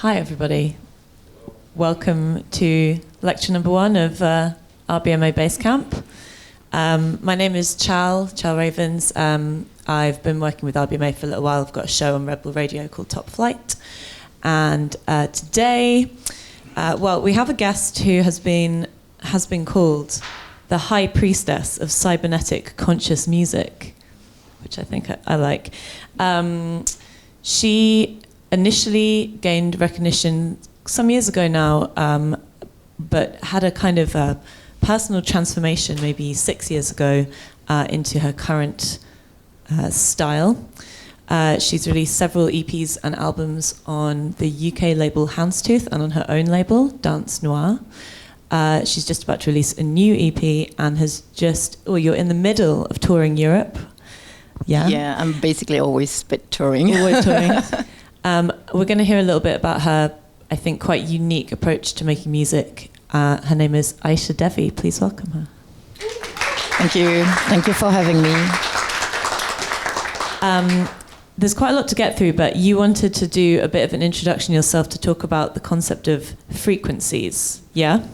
Hi, everybody. Welcome to lecture number 1 of RBMA Basecamp. My name is Chal Ravens. I've been working with RBMA for a little while. I've got a show on Rebel Radio called Top Flight. And today, we have a guest who has been called the High Priestess of Cybernetic Conscious Music, which I think I like. She initially gained recognition some years ago now, but had a kind of a personal transformation maybe 6 years ago into her current style. She's released several EPs and albums on the UK label Houndstooth and on her own label, Danse Noire. She's just about to release a new EP and has you're in the middle of touring Europe. Yeah? Yeah, I'm basically always touring. Always touring. We're going to hear a little bit about her, I think, quite unique approach to making music. Her name is Aïsha Devi. Please welcome her. Thank you. Thank you for having me. There's quite a lot to get through, but you wanted to do a bit of an introduction yourself to talk about the concept of frequencies, yeah?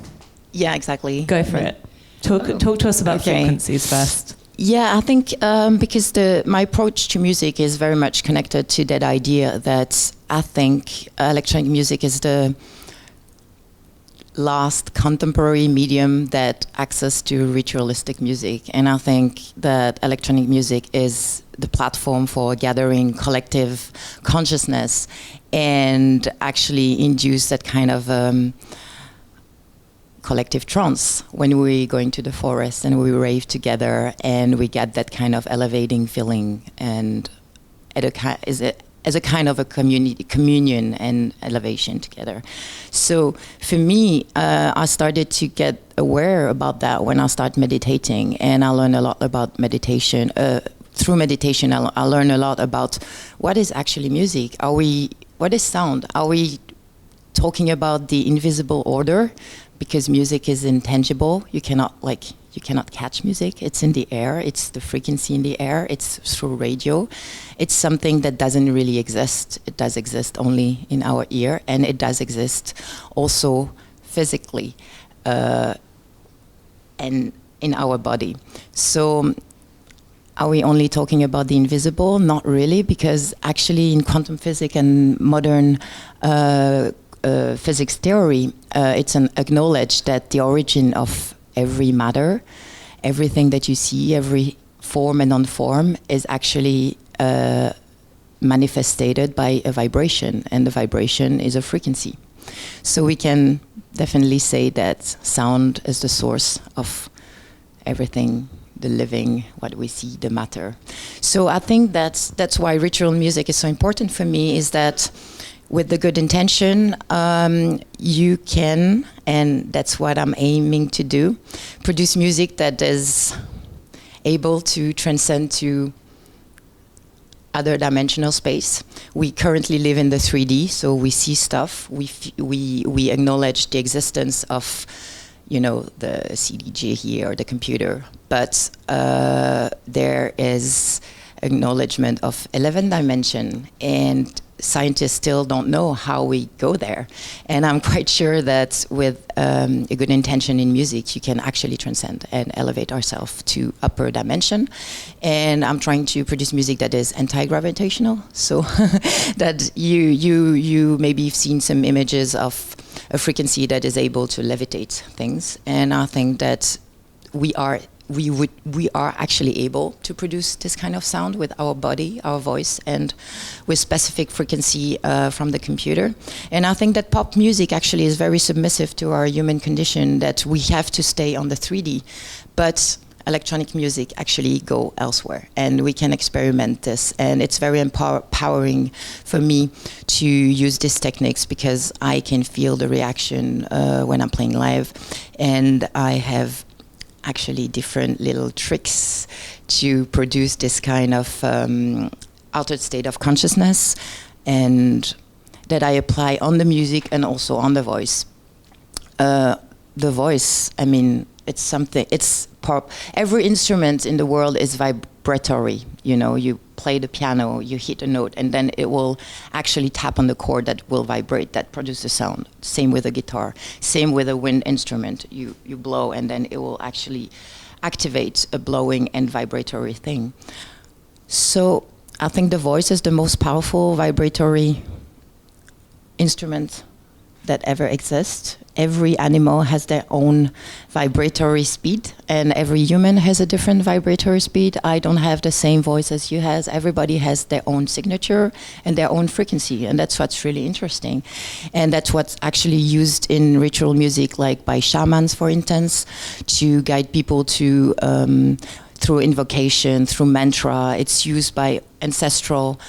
Yeah, exactly. Go for it. Talk to us about frequencies first. Yeah, I think because my approach to music is very much connected to that idea that I think electronic music is the last contemporary medium that access to ritualistic music. And I think that electronic music is the platform for gathering collective consciousness and actually induce that kind of collective trance when we go into the forest and we rave together and we get that kind of elevating feeling and as a kind of a communion and elevation together. So for me, I started to get aware about that when I started meditating, and I learned a lot about meditation. Through meditation, I learned a lot about what is actually music. What is sound? Are we talking about the invisible order? Because music is intangible. You cannot catch music. It's in the air. It's the frequency in the air. It's through radio. It's something that doesn't really exist. It does exist only in our ear, and it does exist also physically and in our body. So are we only talking about the invisible? Not really, because actually in quantum physics and modern physics theory, it's acknowledged that the origin of every matter, everything that you see, every form and non-form is actually manifested by a vibration, and the vibration is a frequency. So we can definitely say that sound is the source of everything, the living, what we see, the matter. So I think that's why ritual music is so important for me, is that with the good intention, you can, and that's what I'm aiming to do, produce music that is able to transcend to other dimensional space. We currently live in the 3D, so we see stuff. We acknowledge the existence of, the CDJ here or the computer, but there is acknowledgement of 11 dimension, and scientists still don't know how we go there. And I'm quite sure that with a good intention in music, you can actually transcend and elevate ourselves to upper dimension. And I'm trying to produce music that is anti-gravitational, so that you maybe have seen some images of a frequency that is able to levitate things. And I think that we are actually able to produce this kind of sound with our body, our voice, and with specific frequency from the computer. And I think that pop music actually is very submissive to our human condition, that we have to stay on the 3D. But electronic music actually go elsewhere, and we can experiment this. And it's very empowering for me to use these techniques, because I can feel the reaction when I'm playing live, and I have actually different little tricks to produce this kind of altered state of consciousness, and that I apply on the music and also on the voice. The voice, it's something, it's pop. Every instrument in the world is vibratory. You play the piano, you hit a note, and then it will actually tap on the chord that will vibrate, that produces sound. Same with a guitar. Same with a wind instrument. You blow, and then it will actually activate a blowing and vibratory thing. So I think the voice is the most powerful vibratory instrument that ever exists. Every animal has their own vibratory speed, and every human has a different vibratory speed. I don't have the same voice as you has. Everybody has their own signature and their own frequency, and that's what's really interesting. And that's what's actually used in ritual music, like by shamans, for instance, to guide people to through invocation, through mantra. It's used by ancestral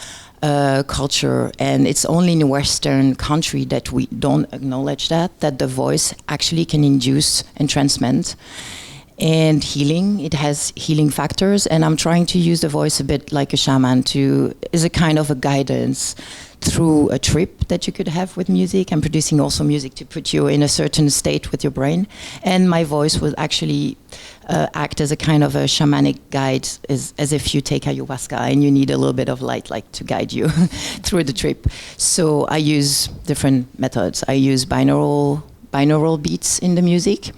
culture, and it's only in Western country that we don't acknowledge that the voice actually can induce and transcend. And healing, it has healing factors, and I'm trying to use the voice a bit like a shaman is a kind of a guidance through a trip that you could have with music. I'm producing also music to put you in a certain state with your brain, and my voice will actually act as a kind of a shamanic guide, as if you take ayahuasca and you need a little bit of light, like, to guide you through the trip. So I use different methods. I use binaural beats in the music,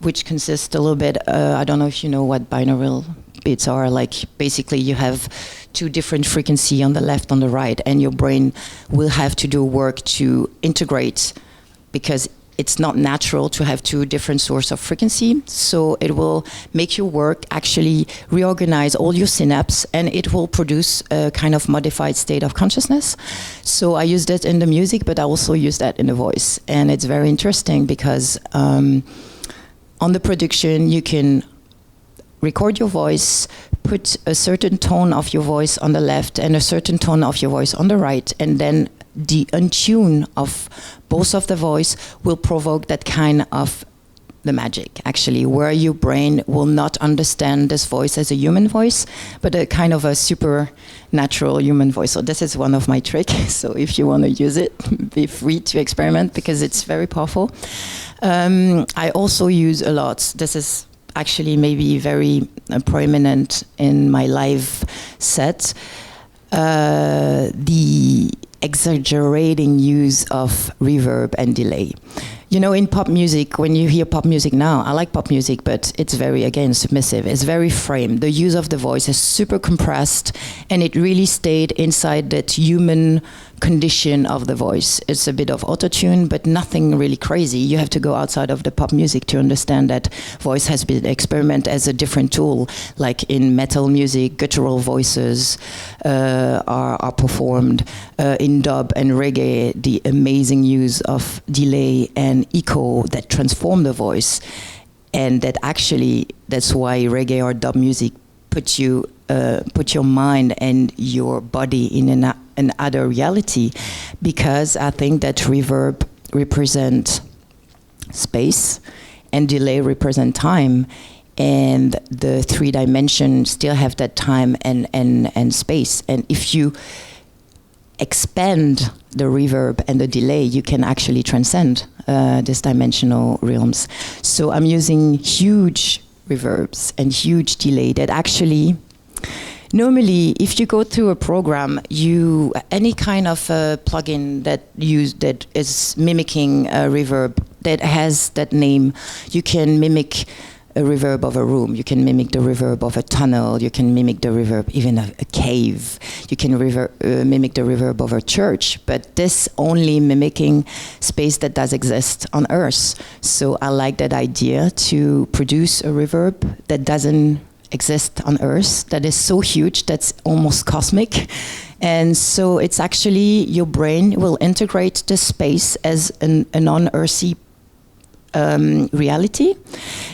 which consist a little bit, I don't know if you know what binaural beats are. Like, basically you have two different frequencies on the left, on the right, and your brain will have to do work to integrate, because it's not natural to have two different sources of frequency. So it will make your work actually reorganize all your synapses, and it will produce a kind of modified state of consciousness. So I use that in the music, but I also use that in the voice. And it's very interesting because on the production, you can record your voice, put a certain tone of your voice on the left and a certain tone of your voice on the right, and then the untune of both of the voice will provoke that kind of the magic, actually, where your brain will not understand this voice as a human voice, but a kind of a supernatural human voice. So this is one of my tricks. So if you want to use it, be free to experiment, because it's very powerful. I also use a lot, this is actually maybe very prominent in my live set, the exaggerating use of reverb and delay. You know, in pop music, when you hear pop music now, I like pop music, but it's very, again, submissive. It's very framed. The use of the voice is super compressed, and it really stayed inside that human condition of the voice. It's a bit of auto-tune, but nothing really crazy. You have to go outside of the pop music to understand that voice has been experimented as a different tool. Like in metal music, guttural voices are performed. In dub and reggae, the amazing use of delay and echo that transform the voice. And that actually, that's why reggae or dub music put your mind and your body in another reality, because I think that reverb represent space and delay represent time, and the three dimensions still have that time and space. And if you expand the reverb and the delay, you can actually transcend these dimensional realms. So I'm using huge reverbs and huge delay that actually, normally, if you go through a program, any kind of plugin that is mimicking a reverb that has that name, you can mimic a reverb of a room, you can mimic the reverb of a tunnel, you can mimic the reverb even of a cave, you can mimic the reverb of a church, but this only mimicking space that does exist on Earth. So I like that idea to produce a reverb that doesn't exist on Earth, that is so huge, that's almost cosmic. And so it's actually, your brain will integrate the space as a non-earthy reality,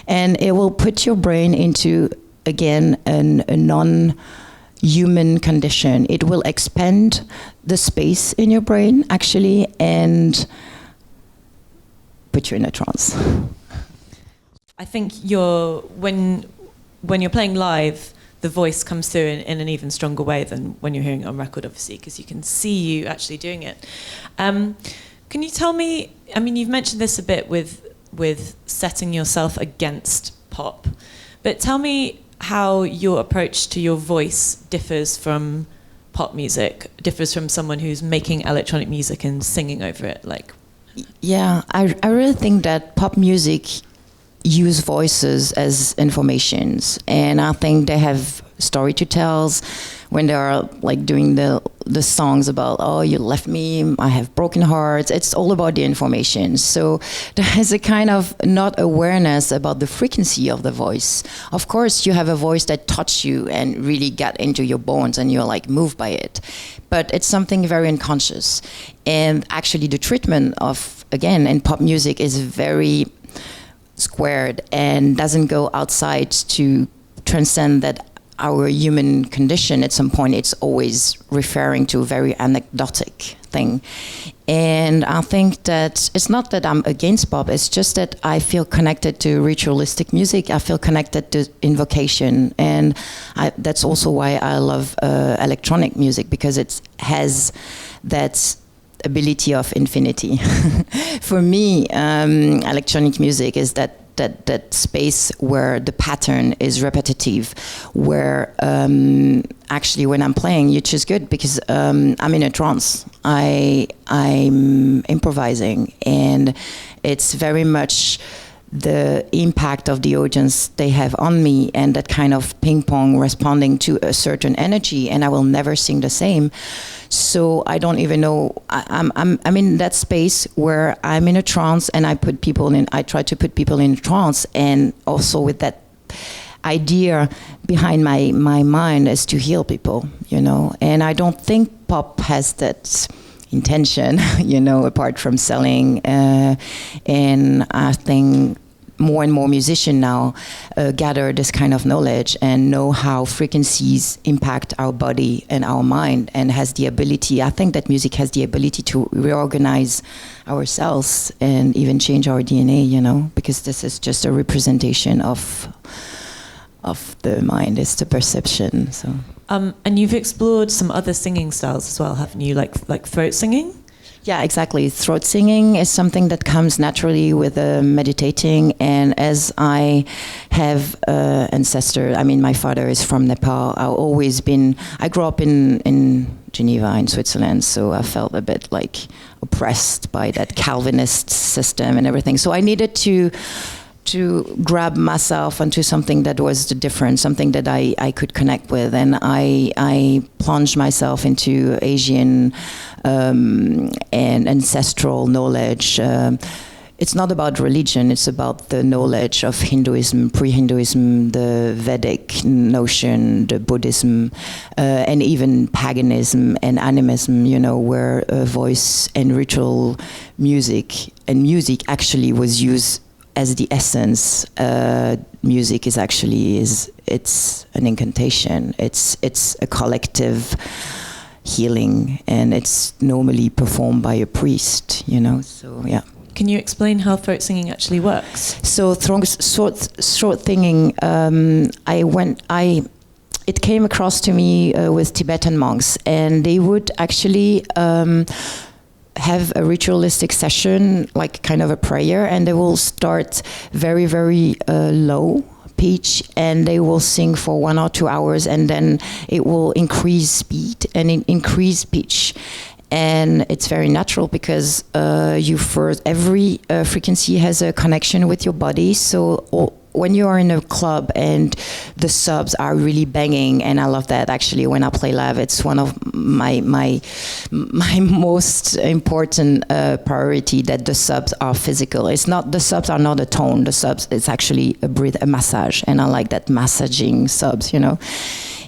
and it will put your brain into, again, a non-human condition. It will expand the space in your brain, actually, and put you in a trance. I think when you're playing live, the voice comes through in an even stronger way than when you're hearing it on record, obviously, because you can see you actually doing it. Can you tell me, I mean, you've mentioned this a bit with setting yourself against pop, but tell me how your approach to your voice differs from pop music differs from someone who's making electronic music and singing over it? Like, yeah, I really think that pop music use voices as informations, and I think they have story to tell when they are like doing the songs about, oh, you left me, I have broken hearts. It's all about the information. So there is a kind of not awareness about the frequency of the voice. Of course, you have a voice that touch you and really get into your bones and you're like moved by it. But it's something very unconscious. And actually the treatment of, again, in pop music is very squared and doesn't go outside to transcend that our human condition. At some point it's always referring to a very anecdotic thing. And I think that it's not that I'm against pop, it's just that I feel connected to ritualistic music. I feel connected to invocation, and that's also why I love electronic music, because it has that ability of infinity. For me, electronic music is that space where the pattern is repetitive, where actually when I'm playing, it's just good because I'm in a trance. I'm improvising, and it's very much the impact of the audience they have on me, and that kind of ping pong responding to a certain energy, and I will never sing the same. So I don't even know. I'm in that space where I'm in a trance, and I try to put people in trance, and also with that idea behind my mind is to heal people, you know. And I don't think pop has that intention, you know, apart from selling. And I think more and more musicians now gather this kind of knowledge and know how frequencies impact our body and our mind, and has the ability, I think that music has the ability to reorganize ourselves and even change our DNA, you know, because this is just a representation of the mind, it's the perception. So. And you've explored some other singing styles as well, haven't you? Like throat singing? Yeah, exactly. Throat singing is something that comes naturally with meditating. And as I have ancestors, I mean, my father is from Nepal. I grew up in Geneva, in Switzerland, so I felt a bit like oppressed by that Calvinist system and everything. So I needed to grab myself onto something that was different, something that I could connect with. And I plunged myself into Asian and ancestral knowledge. It's not about religion, it's about the knowledge of Hinduism, pre-Hinduism, the Vedic notion, the Buddhism, and even paganism and animism, you know, where voice and ritual music actually was used as the essence. Music is it's an incantation. It's a collective healing, and it's normally performed by a priest, you know, so yeah. Can you explain how throat singing actually works? So throat singing, it came across to me with Tibetan monks, and they would actually have a ritualistic session, like kind of a prayer, and they will start very, very low pitch, and they will sing for 1 or 2 hours, and then it will increase speed and increase pitch. And it's very natural because every frequency has a connection with your body. So when you are in a club and the subs are really banging, and I love that actually when I play live, it's one of my most important priority, that the subs are physical. The subs are not a tone, the subs is actually a massage, and I like that massaging subs, you know.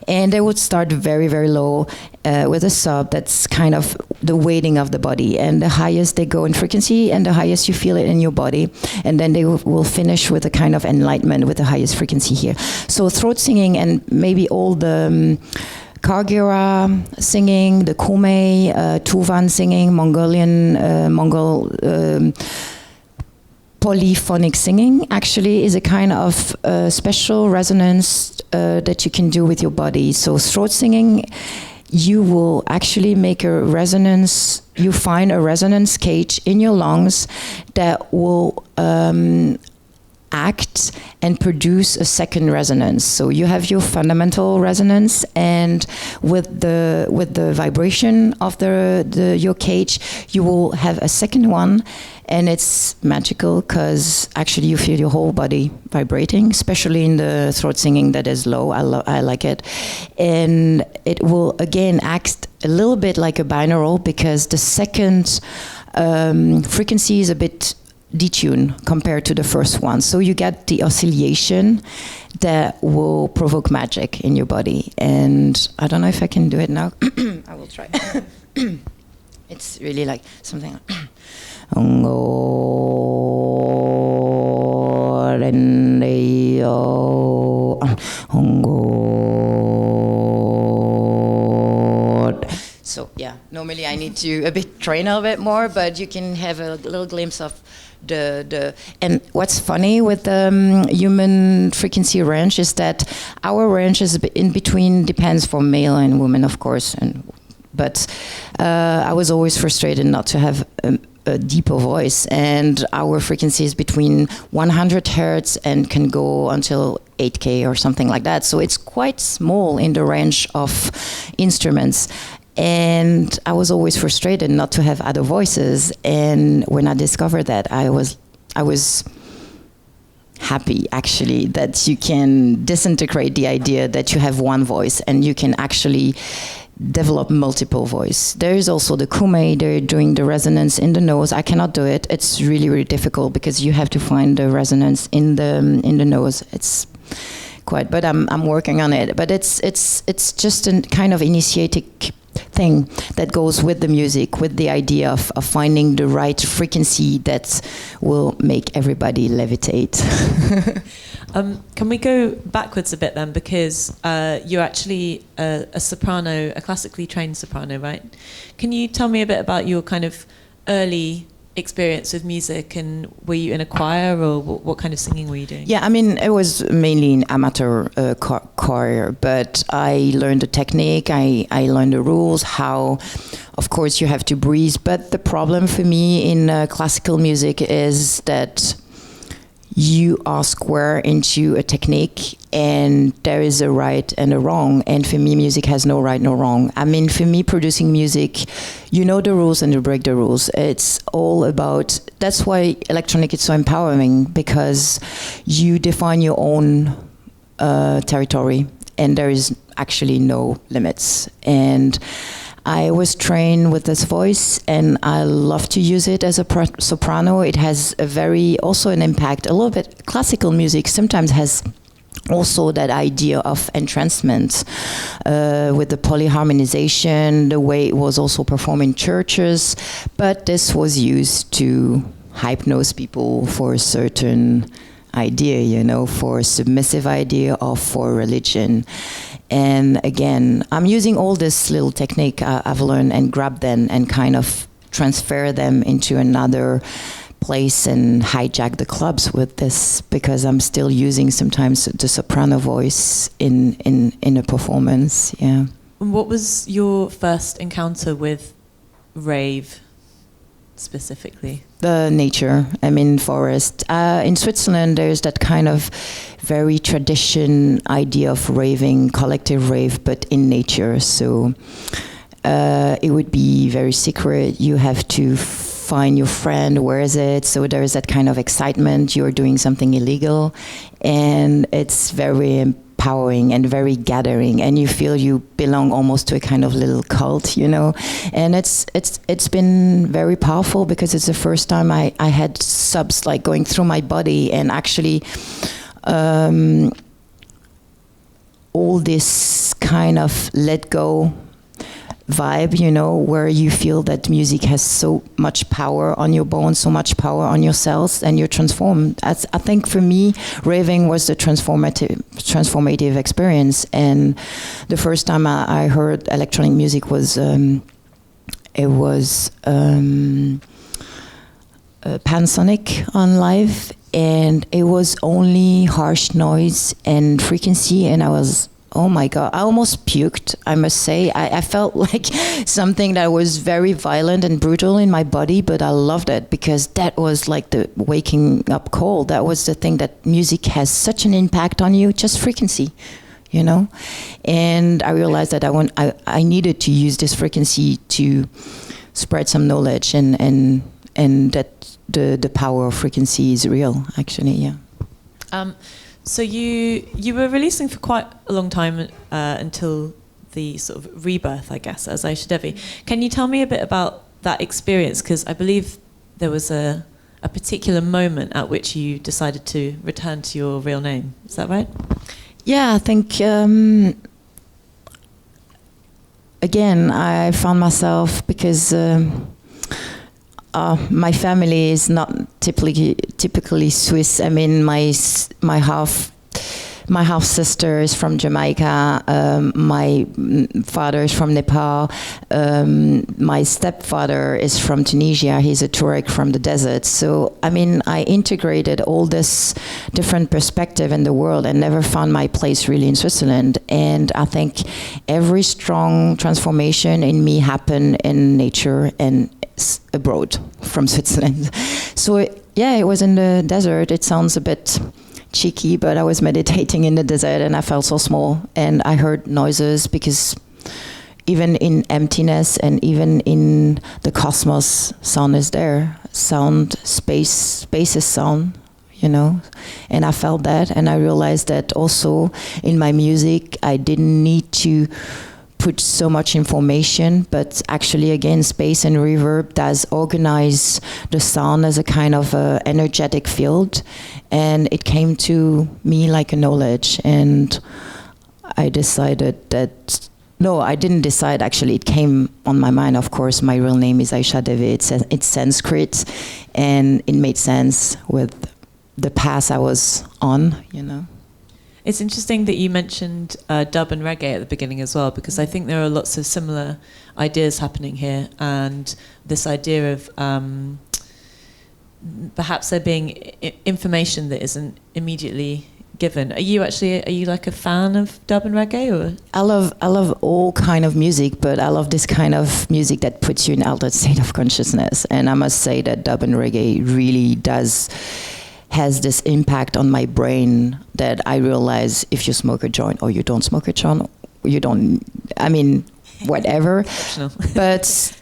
And they would start very, very low with a sub that's kind of the weighting of the body. And the highest they go in frequency, and the highest you feel it in your body. And then they will finish with a kind of enlightenment with the highest frequency here. So throat singing, and maybe all the Kargira singing, the Kume, Tuvan singing, Mongol polyphonic singing actually is a kind of special resonance that you can do with your body. So throat singing, you will actually make a resonance, you find a resonance cage in your lungs that will act and produce a second resonance. So you have your fundamental resonance, and with the vibration of your cage, you will have a second one, and it's magical because actually you feel your whole body vibrating, especially in the throat singing that is low. I like it, and it will again act a little bit like a binaural because the second frequency is a bit detune compared to the first one. So you get the oscillation that will provoke magic in your body. And I don't know if I can do it now. I will try. It's really like something like so yeah, normally I need to a bit train a bit more, but you can have a little glimpse of the and what's funny with the human frequency range is that our range is in between, depends for male and woman, of course, but I was always frustrated not to have a deeper voice, and our frequency is between 100 hertz and can go until 8K or something like that. So it's quite small in the range of instruments. And I was always frustrated not to have other voices. And when I discovered that, I was happy actually that you can disintegrate the idea that you have one voice and you can actually develop multiple voice. There is also the kume, they're doing the resonance in the nose. I cannot do it. It's really, really difficult because you have to find the resonance in the nose. It's quite, but I'm working on it. But it's just a kind of initiatic thing that goes with the music, with the idea of finding the right frequency that will make everybody levitate. Can we go backwards a bit then? Because you're actually a soprano, a classically trained soprano, right? Can you tell me a bit about your kind of early experience with music, and were you in a choir, or what kind of singing were you doing? Yeah, I mean, it was mainly an amateur choir, but I learned the technique, I learned the rules, how, of course, you have to breathe. But the problem for me in classical music is that you are square into a technique, and there is a right and a wrong. And for me, music has no right, no wrong. I mean, for me, producing music, you know the rules and you break the rules. It's all about, that's why electronic is so empowering, because you define your own territory, and there is actually no limits. And I was trained with this voice, and I love to use it as a soprano. It has a also an impact. A little bit classical music sometimes has also that idea of entrancement with the polyharmonization, the way it was also performed in churches. But this was used to hypnose people for a certain idea, you know, for a submissive idea or for religion. And again, I'm using all this little technique I've learned and grab them and kind of transfer them into another place and hijack the clubs with this, because I'm still using sometimes the soprano voice in a performance. Yeah. What was your first encounter with rave specifically? The nature, I mean, forest. In Switzerland, there's that kind of very tradition idea of raving, collective rave, but in nature. So it would be very secret. You have to find your friend, where is it? So there is that kind of excitement. You're doing something illegal, and it's very empowering and very gathering, and you feel you belong almost to a kind of little cult, you know. And it's been very powerful, because it's the first time I had subs like going through my body, and actually all this kind of let go vibe, you know, where you feel that music has so much power on your bones, so much power on your cells, and you're transformed. I think for me, raving was the transformative experience. And the first time I heard electronic music was Pansonic on live, and it was only harsh noise and frequency, and I was oh my God, I almost puked, I must say. I felt like something that was very violent and brutal in my body, but I loved it because that was like the waking up call. That was the thing that music has such an impact on you, just frequency, you know? And I realized that I needed to use this frequency to spread some knowledge and that the power of frequency is real, actually, yeah. So you were releasing for quite a long time until the sort of rebirth, I guess, as Aïsha Devi. Can you tell me a bit about that experience? Because I believe there was a particular moment at which you decided to return to your real name. Is that right? Yeah, I think, again, I found myself because my family is not typically Swiss. I mean, my half sister is from Jamaica. My father is from Nepal. My stepfather is from Tunisia. He's a Tuareg from the desert. So, I mean, I integrated all this different perspective in the world and never found my place really in Switzerland. And I think every strong transformation in me happened in nature and abroad from Switzerland. So, yeah, it was in the desert. It sounds a bit cheeky, but I was meditating in the desert and I felt so small and I heard noises because even in emptiness and even in the cosmos, sound is there. Sound, space is sound, you know, and I felt that and I realized that also in my music I didn't need to put so much information, but actually again space and reverb does organize the sound as a kind of energetic field, and it came to me like a knowledge, and I decided that I didn't decide, actually it came on my mind. Of course my real name is Aïsha Devi. It's Sanskrit and it made sense with the path I was on, you know. It's interesting that you mentioned dub and reggae at the beginning as well, because I think there are lots of similar ideas happening here, and this idea of perhaps there being information that isn't immediately given. Are you like a fan of dub and reggae, or? I love all kind of music, but I love this kind of music that puts you in an altered state of consciousness, and I must say that dub and reggae really has this impact on my brain that I realize if you smoke a joint or you don't smoke a joint, whatever. But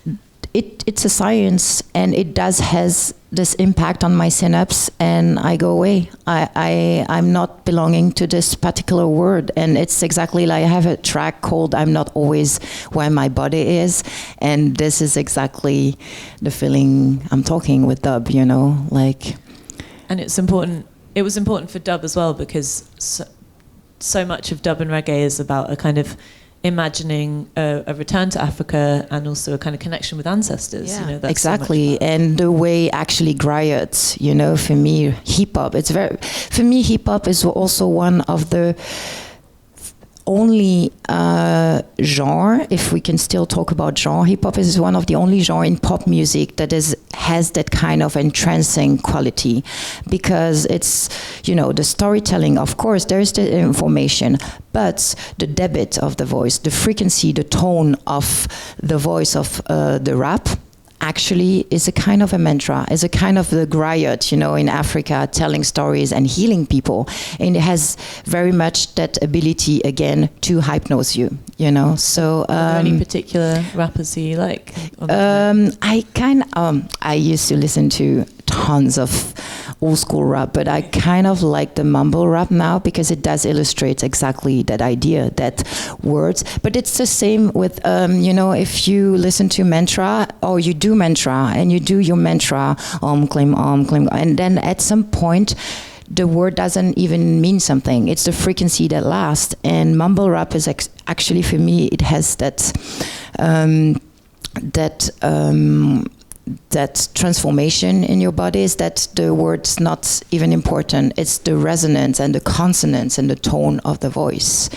it's a science, and it has this impact on my synapse, and I go away. I'm not belonging to this particular word, and it's exactly like I have a track called I'm Not Always Where My Body Is, and this is exactly the feeling I'm talking with dub, you know, like. And it's important. It was important for dub as well, because so much of dub and reggae is about a kind of imagining a return to Africa and also a kind of connection with ancestors. Yeah, you know, that's exactly. So and the way actually griots, you know, for me, hip hop. Hip hop is also one of the only genre, if we can still talk about genre. Hip hop is one of the only genre in pop music that has that kind of entrancing quality, because it's, you know, the storytelling, of course there's the information, but the debit of the voice, the frequency, the tone of the voice of the rap actually is a kind of a mantra, is a kind of the griot, you know, in Africa, telling stories and healing people. And it has very much that ability, again, to hypnose you, you know. So, are there any particular rappers who you like? I used to listen to tons of old school rap, but I kind of like the mumble rap now, because it does illustrate exactly that idea, that words. But it's the same with, you know, if you listen to mantra, or you do mantra, and you do your mantra, claim, and then at some point, the word doesn't even mean something. It's the frequency that lasts. And mumble rap is actually, for me, it has that transformation in your body, is that the word's not even important. It's the resonance and the consonants and the tone of the voice.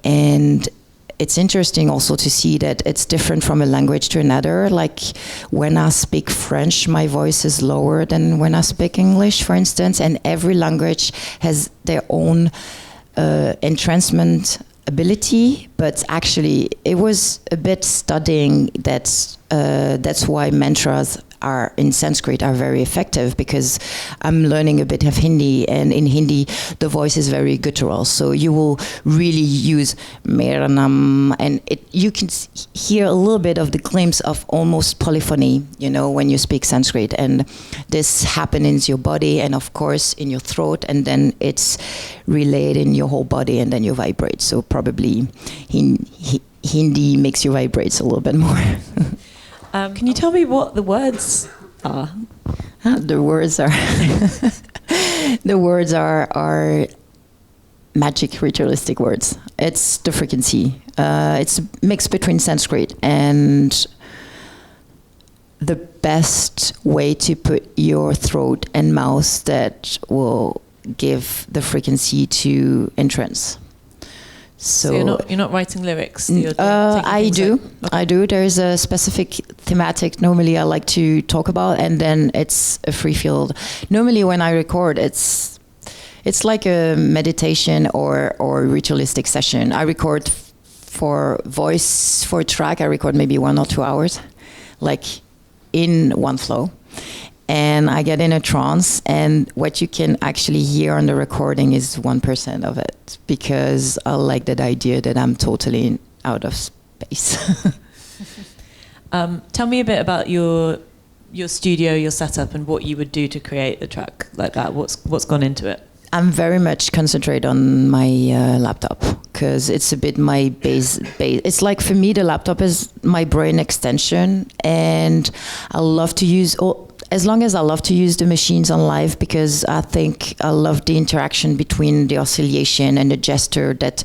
And it's interesting also to see that it's different from a language to another. Like when I speak French, my voice is lower than when I speak English, for instance, and every language has their own entrancement ability, but actually it was a bit studying that that's why mantras are in Sanskrit are very effective, because I'm learning a bit of Hindi, and in Hindi the voice is very guttural, so you will really use meranam, and you can hear a little bit of the glimpse of almost polyphony, when you speak Sanskrit, and this happens in your body and of course in your throat, and then it's relayed in your whole body, and then you vibrate. So probably Hindi makes you vibrate a little bit more. Can you tell me what the words are? The words are the words are magic ritualistic words. It's the frequency. It's a mix between Sanskrit and the best way to put your throat and mouth that will give the frequency to entrance. So you're not writing lyrics? I do. Okay. I do. There is a specific thematic normally I like to talk about, and then it's a free field. Normally when I record, it's like a meditation or ritualistic session. I record for voice, for a track, I record maybe 1 or 2 hours, like in one flow. And I get in a trance, and what you can actually hear on the recording is 1% of it, because I like that idea that I'm totally out of space. Tell me a bit about your studio, your setup, and what you would do to create a track like that. What's gone into it? I'm very much concentrated on my laptop, because it's a bit my base. It's like, for me, the laptop is my brain extension, and I love to use as long as I love to use the machines on live, because I think I love the interaction between the oscillation and the gesture that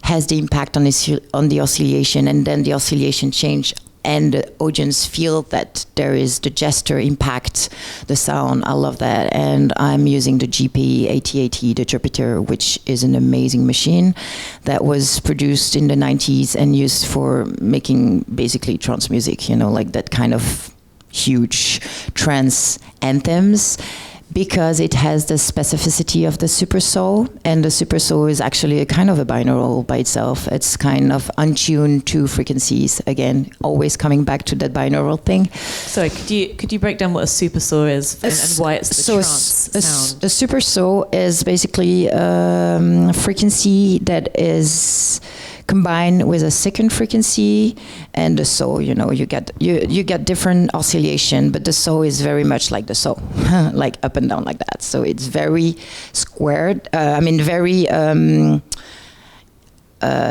has the impact on the oscillation, and then the oscillation change, and the audience feel that there is the gesture impact the sound. I love that, and I'm using the JP-8080, the Jupiter, which is an amazing machine that was produced in the 90s and used for making basically trance music, like that kind of huge trance anthems, because it has the specificity of the super saw, and the super saw is actually a kind of a binaural by itself. It's kind of untuned to frequencies, again, always coming back to that binaural thing. Sorry, could you break down what a super saw is and why it's the trance sound? A super saw is basically a frequency that is combined with a second frequency, and the saw, you get different oscillation, but the saw is very much like the saw, like up and down like that. So it's very squared. Very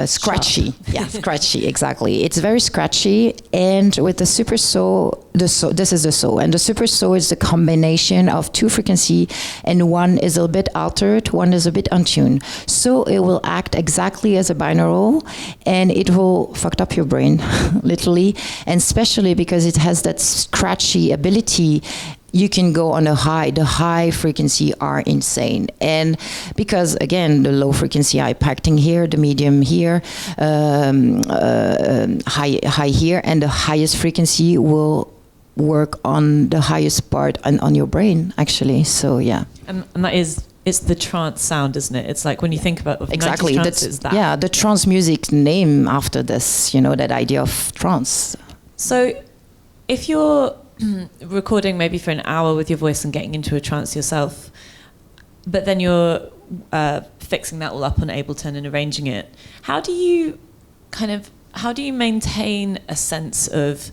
scratchy. Sharp. Yeah, scratchy, exactly. It's very scratchy, and with the super saw, this is the saw, and the super saw is the combination of two frequency, and one is a bit altered, one is a bit untuned. So it will act exactly as a binaural, and it will fuck up your brain, literally, and especially because it has that scratchy ability. You can go on the high frequency are insane. And because, again, the low frequency are impacting here, the medium here, high here, and the highest frequency will work on the highest part on your brain, actually. So, yeah. And that is, it's the trance sound, isn't it? It's like when you think about exactly. Trance, it's that. Yeah, the trance music name after this, that idea of trance. So if you're recording maybe for an hour with your voice and getting into a trance yourself, but then you're fixing that all up on Ableton and arranging it, how do you maintain a sense of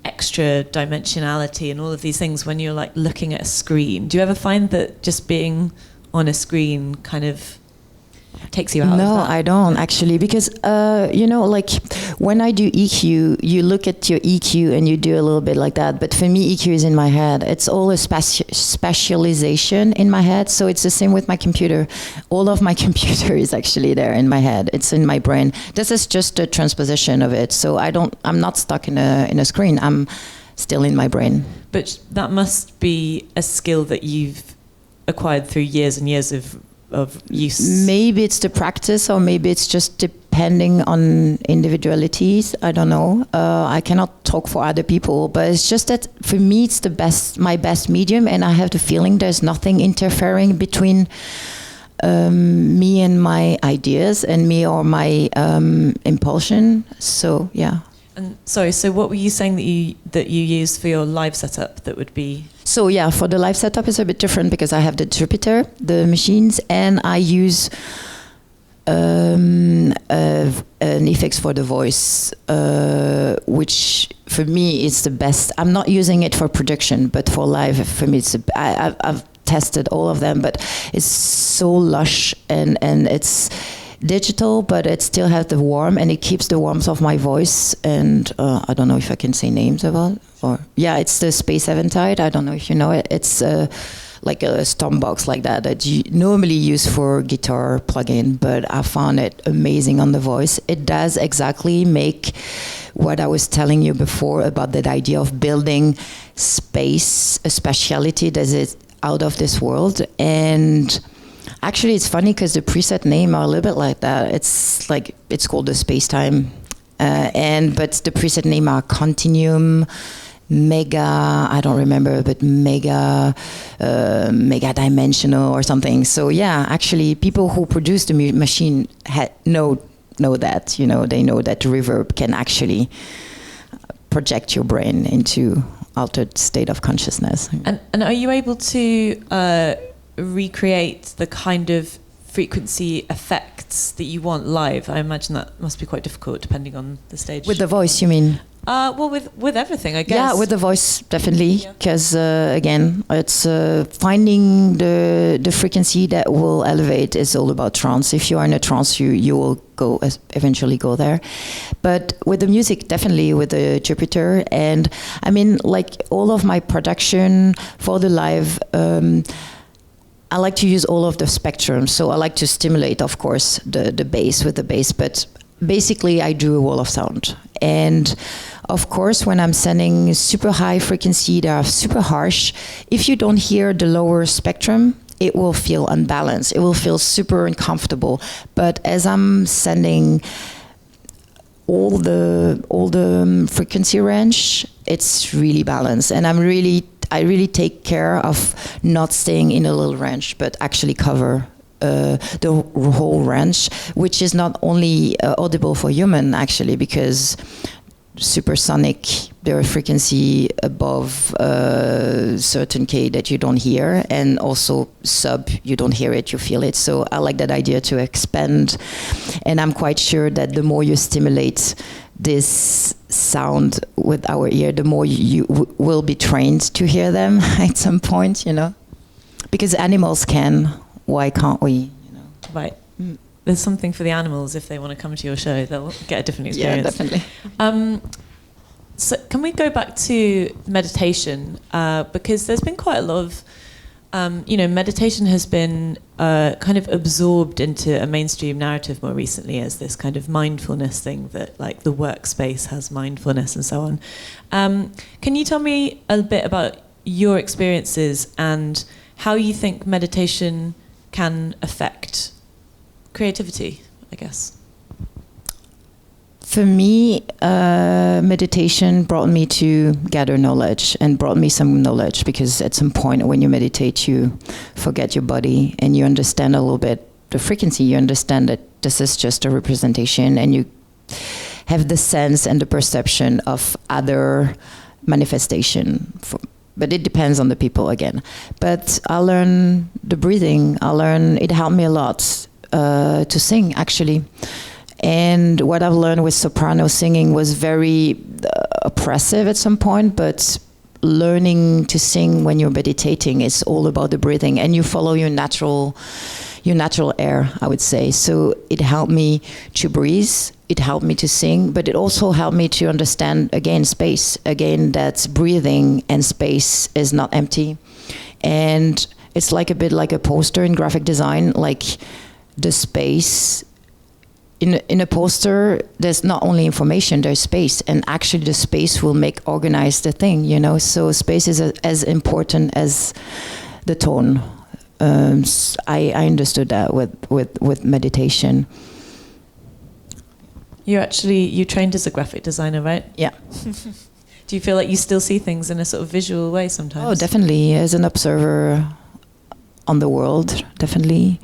extra dimensionality and all of these things when you're like looking at a screen? Do you ever find that just being on a screen kind of takes you out? No, I don't actually, because like when I do EQ, you look at your EQ and you do a little bit like that, but for me EQ is in my head. It's all a spatialization in my head. So it's the same with my computer. All of my computer is actually there in my head. It's in my brain. This is just a transposition of it. So I'm not stuck in a screen. I'm still in my brain. But that must be a skill that you've acquired through years and years of use. Maybe it's the practice, or maybe it's just depending on individualities. I don't know. I cannot talk for other people, but it's just that for me it's my best medium, and I have the feeling there's nothing interfering between me and my ideas and me or my impulsion. So yeah. And sorry, so what were you saying that you use for your live setup that would be? So yeah, for the live setup it's a bit different because I have the Jupiter, the machines, and I use an effects for the voice, which for me is the best. I'm not using it for production, but for live, for me, I've tested all of them, but it's so lush and it's digital, but it still has the warmth, and it keeps the warmth of my voice. And I don't know if I can say names about, or yeah, it's the Space Eventide. I don't know if you know it. It's like a storm box like that you normally use for guitar plugin, but I found it amazing on the voice. It does exactly make what I was telling you before about that idea of building space, a speciality that is out of this world. And actually it's funny because the preset name are a little bit like that. It's called the space-time, but the preset name are Continuum, Mega, I don't remember, but Mega Dimensional or something. So yeah, actually people who produce the machine know that, they know that reverb can actually project your brain into altered state of consciousness. And are you able to recreate the kind of frequency effects that you want live? I imagine that must be quite difficult depending on the stage. With the voice, you mean? Well, with everything, I guess. Yeah, with the voice, definitely. Because again, it's finding the frequency that will elevate is all about trance. If you are in a trance, you will eventually go there. But with the music, definitely with the Jupiter. And I mean, like all of my production for the live, I like to use all of the spectrum. So I like to stimulate, of course, the bass with the bass, but basically I do a wall of sound. And of course, when I'm sending super high frequency, they are super harsh. If you don't hear the lower spectrum, it will feel unbalanced. It will feel super uncomfortable. But as I'm sending all the frequency range, it's really balanced. And I really take care of not staying in a little range, but actually cover the whole range, which is not only audible for human, actually, because supersonic, there are frequency above certain K that you don't hear, and also sub, you don't hear it, you feel it. So I like that idea to expand, and I'm quite sure that the more you stimulate this sound with our ear, the more you will be trained to hear them at some point, because animals can. Why can't we? Right. There's something for the animals if they want to come to your show. They'll get a different experience. Yeah, definitely. So can we go back to meditation? Because there's been quite a lot of, meditation has been kind of absorbed into a mainstream narrative more recently as this kind of mindfulness thing that, like, the workspace has mindfulness and so on. Can you tell me a bit about your experiences and how you think meditation can affect creativity, I guess? For me, meditation brought me to gather knowledge and brought me some knowledge, because at some point when you meditate, you forget your body and you understand a little bit the frequency. You understand that this is just a representation, and you have the sense and the perception of other manifestation. But it depends on the people again. But I learned the breathing. It helped me a lot to sing, actually. And what I've learned with soprano singing was very oppressive at some point, but learning to sing when you're meditating is all about the breathing, and you follow your natural air, I would say. So it helped me to breathe, it helped me to sing, but it also helped me to understand, again, space. Again, that breathing and space is not empty. And it's like a bit like a poster in graphic design, like the space. In a poster, there's not only information, there's space, and actually the space will organize the thing, So space is as important as the tone. I understood that with meditation. You trained as a graphic designer, right? Yeah. Do you feel like you still see things in a sort of visual way sometimes? Oh, definitely. As an observer on the world, definitely.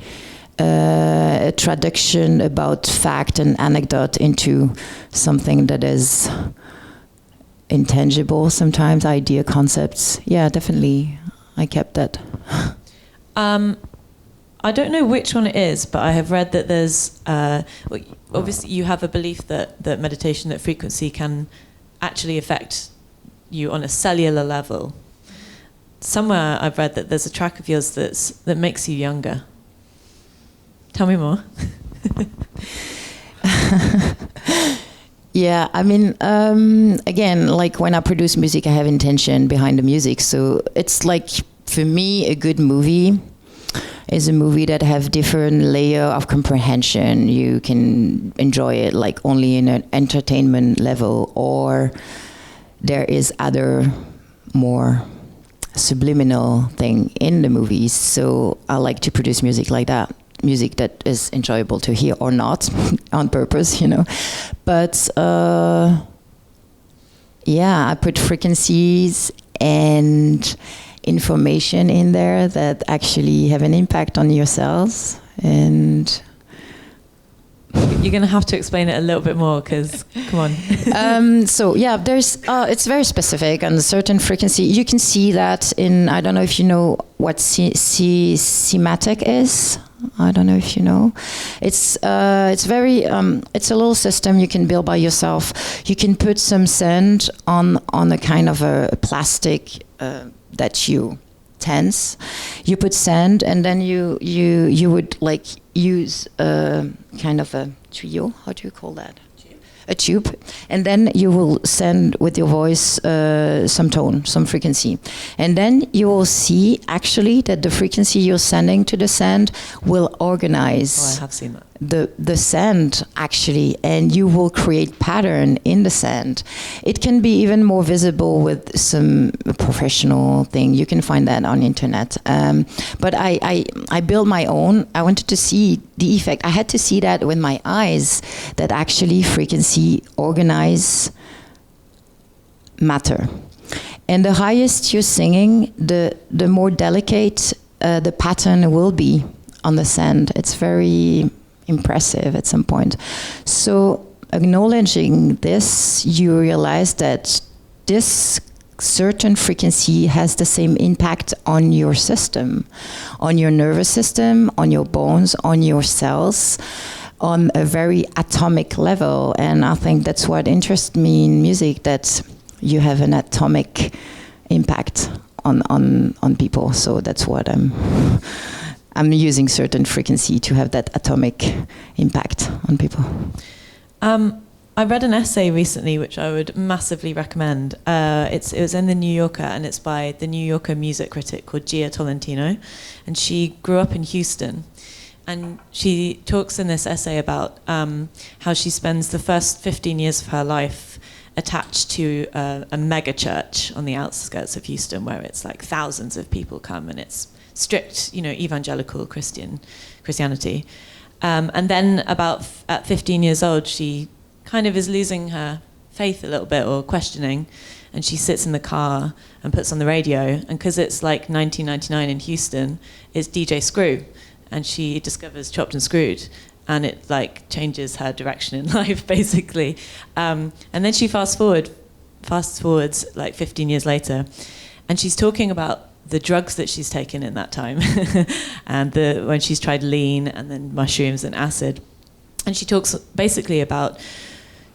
a traduction about fact and anecdote into something that is intangible sometimes, idea, concepts. Yeah, definitely, I kept that. I don't know which one it is, but I have read that there's, obviously you have a belief that meditation, that frequency can actually affect you on a cellular level. Somewhere I've read that there's a track of yours that makes you younger. Tell me more. Yeah, I mean, again, like when I produce music, I have intention behind the music. So it's like, for me, a good movie is a movie that have different layer of comprehension. You can enjoy it like only in an entertainment level, or there is other more subliminal thing in the movies. So I like to produce music like that. Music that is enjoyable to hear or not, on purpose, you know. But yeah, I put frequencies and information in there that actually have an impact on your cells. And you're going to have to explain it a little bit more, because come on. So yeah, there's it's very specific on a certain frequency. You can see that in, I don't know if you know what thematic is. I don't know if you know. It's very it's a little system you can build by yourself. You can put some sand on a kind of a plastic that you tense. You put sand, and then you would like use a kind of a tuyau. How do you call that? A tube, and then you will send with your voice some tone, some frequency, and then you will see actually that the frequency you're sending to the sand will organize. Oh, I have seen that. The sand actually, and you will create pattern in the sand. It can be even more visible with some professional thing. You can find that on internet. But I built my own. I wanted to see the effect. I had to see that with my eyes, that actually frequency organize matter. And the highest you're singing, the more delicate the pattern will be on the sand. It's very impressive at some point. So acknowledging this, you realize that this certain frequency has the same impact on your system, on your nervous system, on your bones, on your cells, on a very atomic level. And I think that's what interests me in music, that you have an atomic impact on people. So that's what I'm using certain frequency to have that atomic impact on people. I read an essay recently which I would massively recommend. It was in the New Yorker, and it's by the New Yorker music critic called Gia Tolentino, and she grew up in Houston. And she talks in this essay about how she spends the first 15 years of her life attached to a mega church on the outskirts of Houston, where it's like thousands of people come, and it's strict, evangelical Christianity. And then at 15 years old, she kind of is losing her faith a little bit, or questioning, and she sits in the car and puts on the radio, and because it's like 1999 in Houston, it's DJ Screw, and she discovers Chopped and Screwed, and it like changes her direction in life, basically. And then she fast forwards like 15 years later, and she's talking about the drugs that she's taken in that time, and when she's tried lean and then mushrooms and acid. And she talks basically about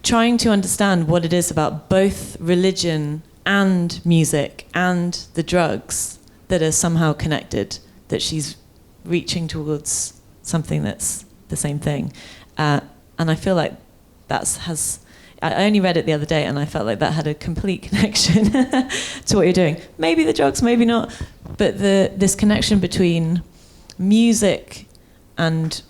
trying to understand what it is about both religion and music and the drugs that are somehow connected, that she's reaching towards something that's the same thing. And I feel like I only read it the other day, and I felt like that had a complete connection to what you're doing. Maybe the drugs, maybe not, but this connection between music and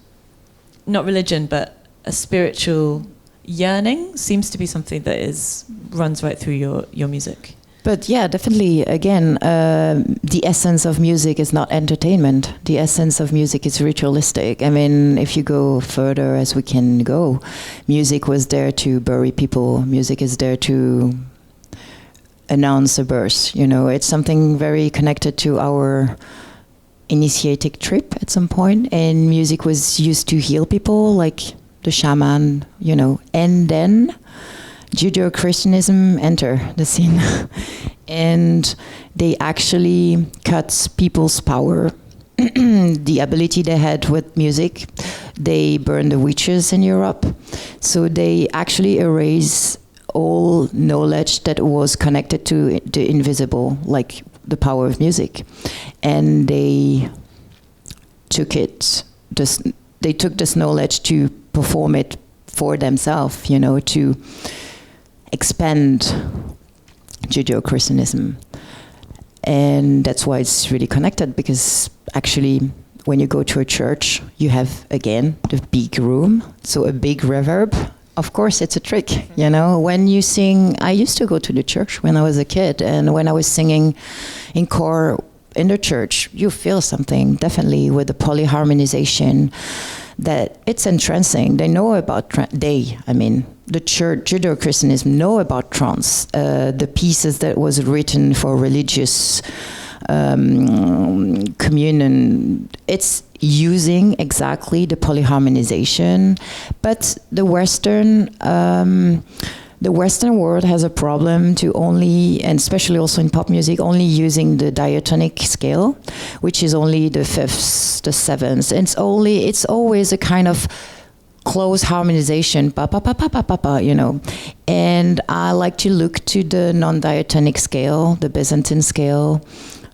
not religion, but a spiritual yearning seems to be something that runs right through your music. But yeah, definitely, again, the essence of music is not entertainment. The essence of music is ritualistic. I mean, if you go further as we can go, music was there to bury people. Music is there to announce a birth. It's something very connected to our initiatic trip at some point, and music was used to heal people, like the shaman, you know. And then Judeo-Christianism enter the scene, and they actually cut people's power, the ability they had with music. They burned the witches in Europe, so they actually erase all knowledge that was connected to the invisible, like the power of music, and they took this knowledge to perform it for themselves, you know, to expand Judeo-Christianism. And that's why it's really connected, because actually when you go to a church, you have, again, the big room, so a big reverb. Of course, it's a trick, you know. When you sing, I used to go to the church when I was a kid, and when I was singing in choir in the church, you feel something, definitely, with the polyharmonization, that it's entrancing. They know about, the church, Judeo-Christianism, know about trance, the pieces that was written for religious communion. It's using exactly the polyharmonization, but the Western world has a problem to only, and especially also in pop music, only using the diatonic scale, which is only the fifths, the sevenths. It's always a kind of close harmonization, pa pa pa pa pa pa pa, you know. And I like to look to the non-diatonic scale, the Byzantine scale,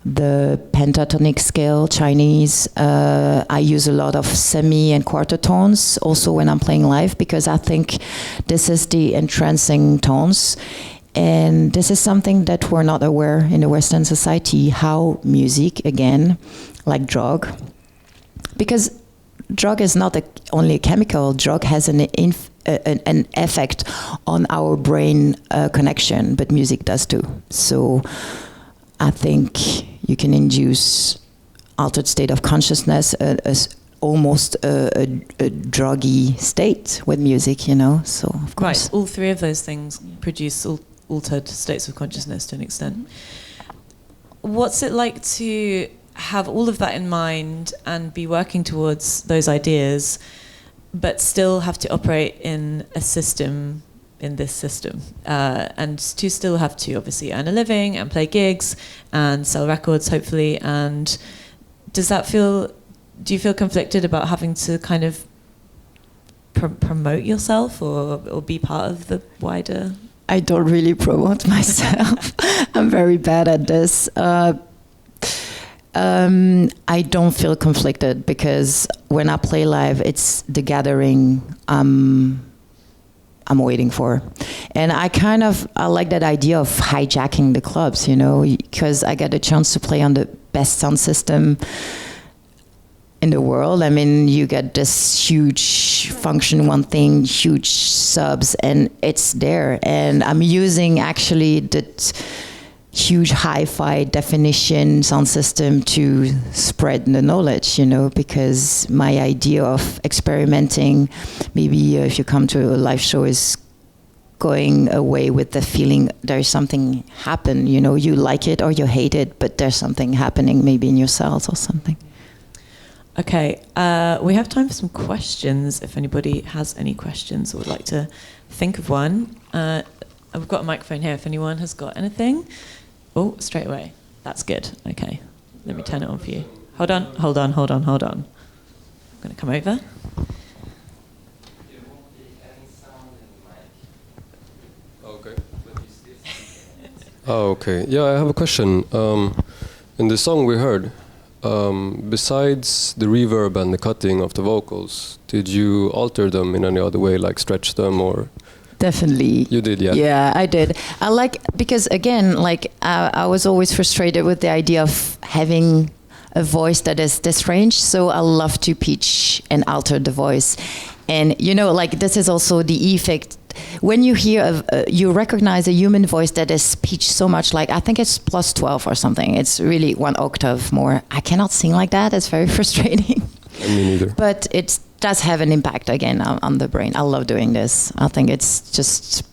the pentatonic scale, Chinese. I use a lot of semi and quarter tones also when I'm playing live, because I think this is the entrancing tones. And this is something that we're not aware in the Western society, how music, again, like drug, because drug is not only a chemical, drug has an effect on our brain connection, but music does too. So I think you can induce altered state of consciousness, almost a druggy state with music, you know. So of course, right, all three of those things produce altered states of consciousness to an extent. What's it like to have all of that in mind and be working towards those ideas, but still have to operate in a system, in this system, and to still have to obviously earn a living and play gigs and sell records, hopefully? And do you feel conflicted about having to kind of promote yourself or be part of the wider? I don't really promote myself. I'm very bad at this. I don't feel conflicted, because when I play live, it's the gathering I'm waiting for. And I like that idea of hijacking the clubs, you know, because I get a chance to play on the best sound system in the world. I mean, you get this huge function, one thing, huge subs, and it's there. And I'm using actually that huge hi-fi definition sound system to spread the knowledge, you know, because my idea of experimenting, maybe if you come to a live show, is going away with the feeling there's something happen, you know, you like it or you hate it, but there's something happening maybe in your cells or something. Okay, we have time for some questions, if anybody has any questions or would like to think of one. I've got a microphone here if anyone has got anything. Oh, straight away. That's good. Okay, let me turn it on for you. Hold on. I'm going to come over. Okay. Oh, okay. Yeah, I have a question. In the song we heard, besides the reverb and the cutting of the vocals, did you alter them in any other way, like stretch them or? Definitely. You did, yeah. Yeah, I did. Because again, like I was always frustrated with the idea of having a voice that is this range. So I love to pitch and alter the voice. And you know, like this is also the effect. When you hear, you recognize a human voice that is pitched so much, like I think it's plus 12 or something. It's really one octave more. I cannot sing like that. It's very frustrating. Me neither. But it does have an impact again on the brain. I love doing this. I think it's just,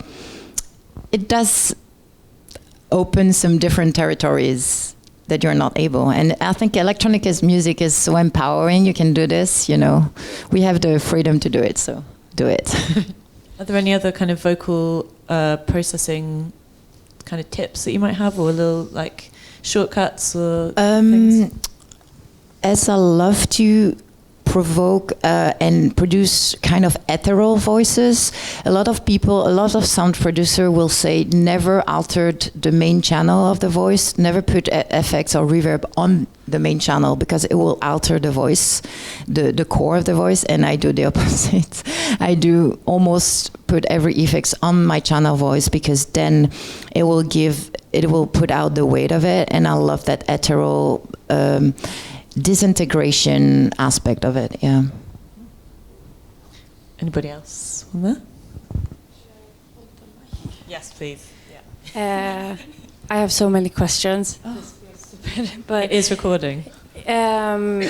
it does open some different territories that you're not able. And I think electronic music is so empowering. You can do this, you know. We have the freedom to do it, so do it. Are there any other kind of vocal processing kind of tips that you might have, or little like shortcuts or things? As I love to provoke and produce kind of ethereal voices, a lot of sound producer will say never altered the main channel of the voice, never put effects or reverb on the main channel because it will alter the voice, the core of the voice, and I do the opposite. I do almost put every effects on my channel voice because then it will put out the weight of it, and I love that ethereal disintegration aspect of it. Yeah. Anybody else on there? Yes, please. I have so many questions. But it is recording. I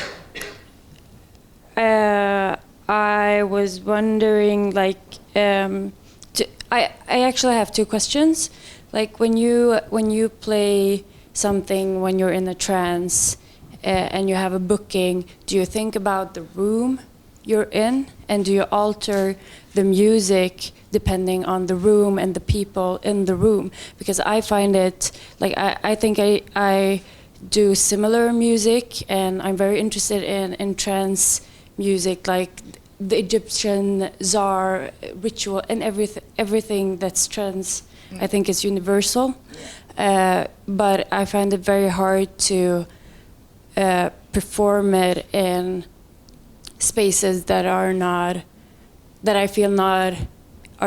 was wondering, like, I actually have two questions. Like, when you play something when you're in a trance, and you have a booking, do you think about the room you're in, and do you alter the music depending on the room and the people in the room? Because I find it, like, I think I do similar music, and I'm very interested in trance music, like the Egyptian czar ritual and everything that's trance. I think is universal, but I find it very hard to perform it in spaces that I feel are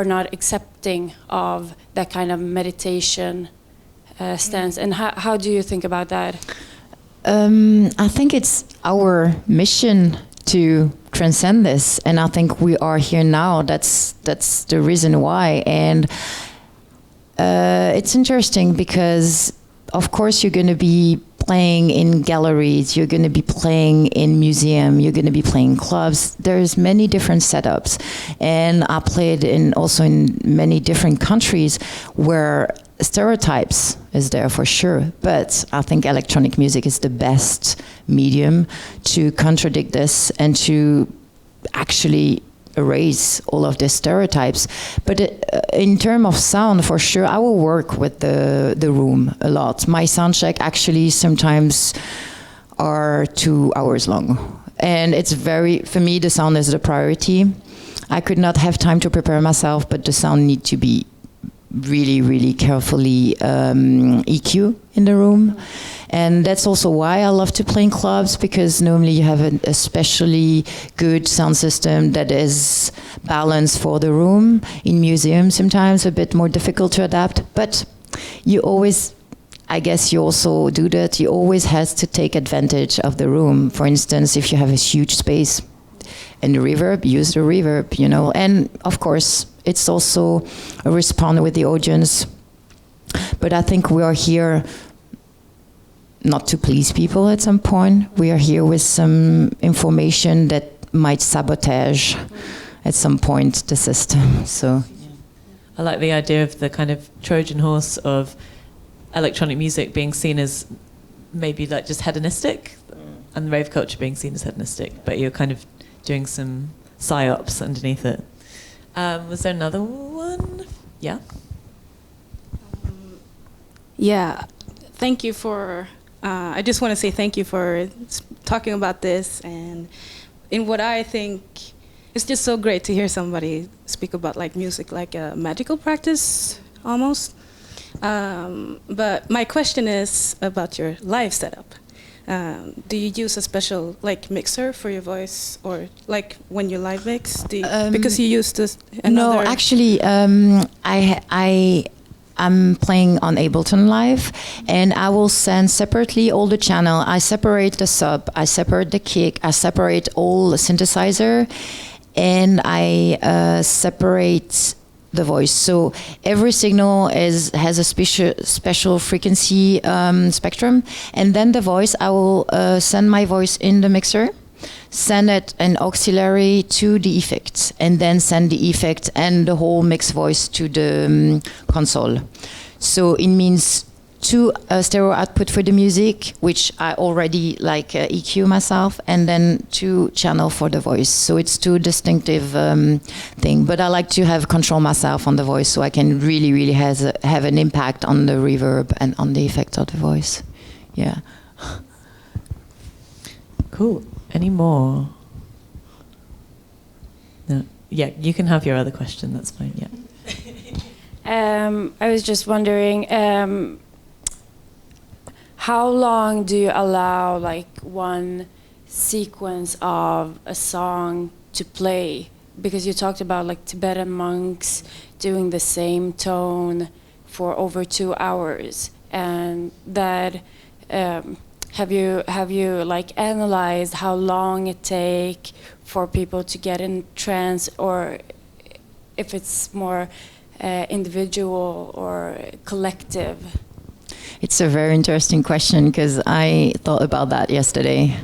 not accepting of that kind of meditation stance. And how do you think about that? I think it's our mission to transcend this, and I think we are here now. That's the reason why. And it's interesting because, of course, you're going to be playing in galleries, you're going to be playing in museum, you're going to be playing clubs. There's many different setups, and I played also in many different countries where stereotypes is there for sure, but I think electronic music is the best medium to contradict this and to actually erase all of the stereotypes. But in terms of sound, for sure, I will work with the room a lot. My sound check actually sometimes are 2 hours long, and it's for me, the sound is the priority. I could not have time to prepare myself, but the sound need to be really, really carefully EQ in the room. And that's also why I love to play in clubs, because normally you have an especially good sound system that is balanced for the room. In museums, sometimes a bit more difficult to adapt, but you always, I guess you also do that, you always has to take advantage of the room. For instance, if you have a huge space and the reverb, use the reverb, you know. And of course, it's also a response with the audience. But I think we are here not to please people at some point. We are here with some information that might sabotage at some point the system. So I like the idea of the kind of Trojan horse of electronic music being seen as maybe like just hedonistic, and the rave culture being seen as hedonistic, but you're kind of doing some psyops underneath it. Was there another one? Yeah? Yeah, thank you for, I just want to say thank you for talking about this, and in what I think, it's just so great to hear somebody speak about like music like a magical practice, almost. But my question is about your live setup. Do you use a special like mixer for your voice, or like when you live mix? Because you use this. No, actually, I'm playing on Ableton Live, and I will send separately all the channel. I separate the sub, I separate the kick, I separate all the synthesizer, and I separate the voice. So every signal has a special frequency spectrum, and then the voice, I will send my voice in the mixer, send it an auxiliary to the effect, and then send the effect and the whole mix voice to the console. So it means two stereo output for the music, which I already like EQ myself, and then 2 channel for the voice. So it's 2 distinctive thing. But I like to have control myself on the voice, so I can really have an impact on the reverb and on the effect of the voice. Yeah. Cool. Any more? No. Yeah, you can have your other question. That's fine. Yeah. I was just wondering, how long do you allow like one sequence of a song to play? Because you talked about like Tibetan monks doing the same tone for over 2 hours, and that have you like analyzed how long it take for people to get in trance, or if it's more individual or collective? It's a very interesting question, because I thought about that yesterday.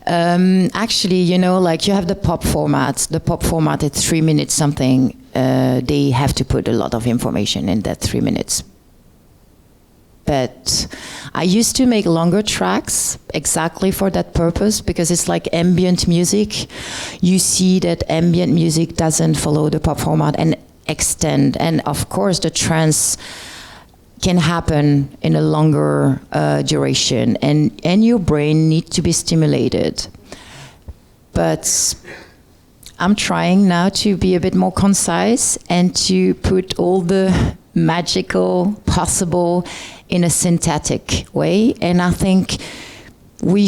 Actually, you know, like you have the pop format. The pop format is 3 minutes something. They have to put a lot of information in that 3 minutes. But I used to make longer tracks exactly for that purpose, because it's like ambient music. You see that ambient music doesn't follow the pop format and extend. And of course, the trance can happen in a longer duration, and your brain needs to be stimulated. But I'm trying now to be a bit more concise and to put all the magical possible in a synthetic way. And I think we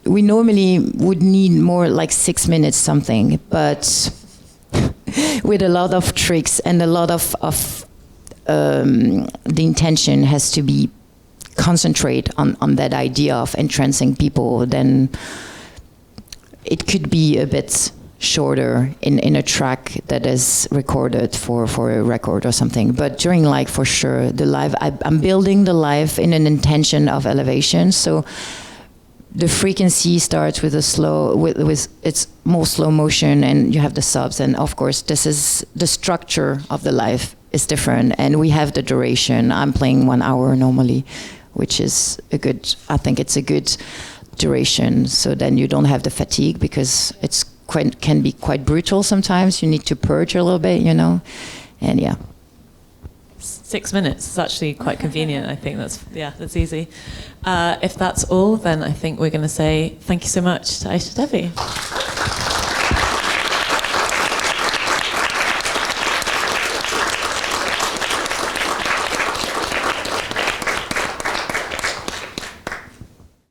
normally would need more like 6 minutes something, but with a lot of tricks and a lot of the intention has to be concentrate on that idea of entrancing people, then it could be a bit shorter in a track that is recorded for a record or something. But during like, for sure, the live, I'm building the live in an intention of elevation. So the frequency starts with a slow, with it's more slow motion, and you have the subs, and of course this is the structure of the live is different, and we have the duration. I'm playing 1 hour normally, which is a good, I think it's a good duration, so then you don't have the fatigue, because it's can be quite brutal sometimes. You need to purge a little bit, you know, and yeah. 6 minutes is actually quite convenient. I think that's easy. If that's all, then I think we're going to say thank you so much to Aïsha Devi.